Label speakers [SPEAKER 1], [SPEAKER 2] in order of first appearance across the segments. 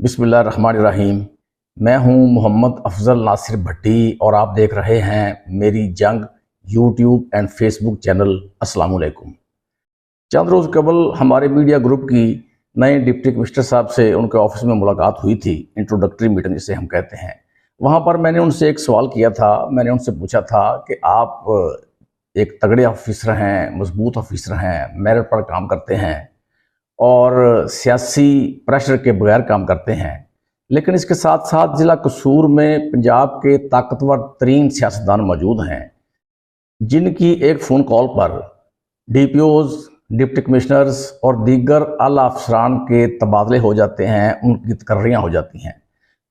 [SPEAKER 1] बिस्मिल्लाहिर्रहमानिर्रहीम। मैं हूं मोहम्मद अफजल नासिर भट्टी और आप देख रहे हैं मेरी जंग यूट्यूब एंड फेसबुक चैनल। अस्सलाम वालेकुम। चंद रोज़ कबल हमारे मीडिया ग्रुप की नए डिप्टी कमिश्नर साहब से उनके ऑफिस में मुलाकात हुई थी, इंट्रोडक्टरी मीटिंग जिसे हम कहते हैं। वहाँ पर मैंने उनसे एक सवाल किया था। मैंने उनसे पूछा था कि आप एक तगड़े ऑफिसर हैं, मजबूत ऑफिसर हैं, मेरिट पर काम करते हैं और सियासी प्रेशर के बगैर काम करते हैं, लेकिन इसके साथ साथ ज़िला कसूर में पंजाब के ताकतवर तरीन सियासतदान मौजूद हैं जिनकी एक फ़ोन कॉल पर DPOs, डिप्टी कमिश्नर्स और दीगर आला अफसरान के तबादले हो जाते हैं, उनकी तकर्रियाँ हो जाती हैं।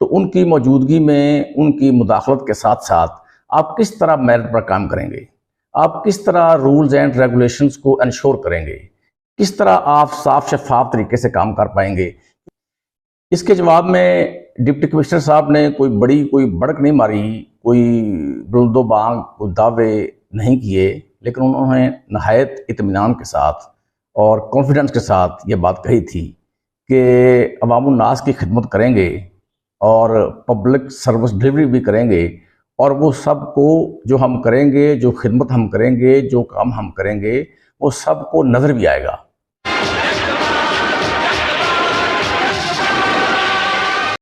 [SPEAKER 1] तो उनकी मौजूदगी में उनकी मुदाखलत के साथ साथ आप किस तरह मेरिट पर काम करेंगे, आप किस तरह रूल्स एंड रेगुलेशंस को इंश्योर करेंगे, किस तरह आप साफ शफाफ तरीके से काम कर पाएंगे। इसके जवाब में डिप्टी कमिश्नर साहब ने कोई भड़क नहीं मारी, कोई बुलंदो बांग, कोई दावे नहीं किए, लेकिन उन्होंने नहायत इत्मीनान के साथ और कॉन्फिडेंस के साथ ये बात कही थी कि अवामुन नास की खिदमत करेंगे और पब्लिक सर्विस डिलीवरी भी करेंगे, और वो सबको जो हम करेंगे, जो खिदमत हम करेंगे, जो काम हम करेंगे, वो सबको नज़र भी आएगा।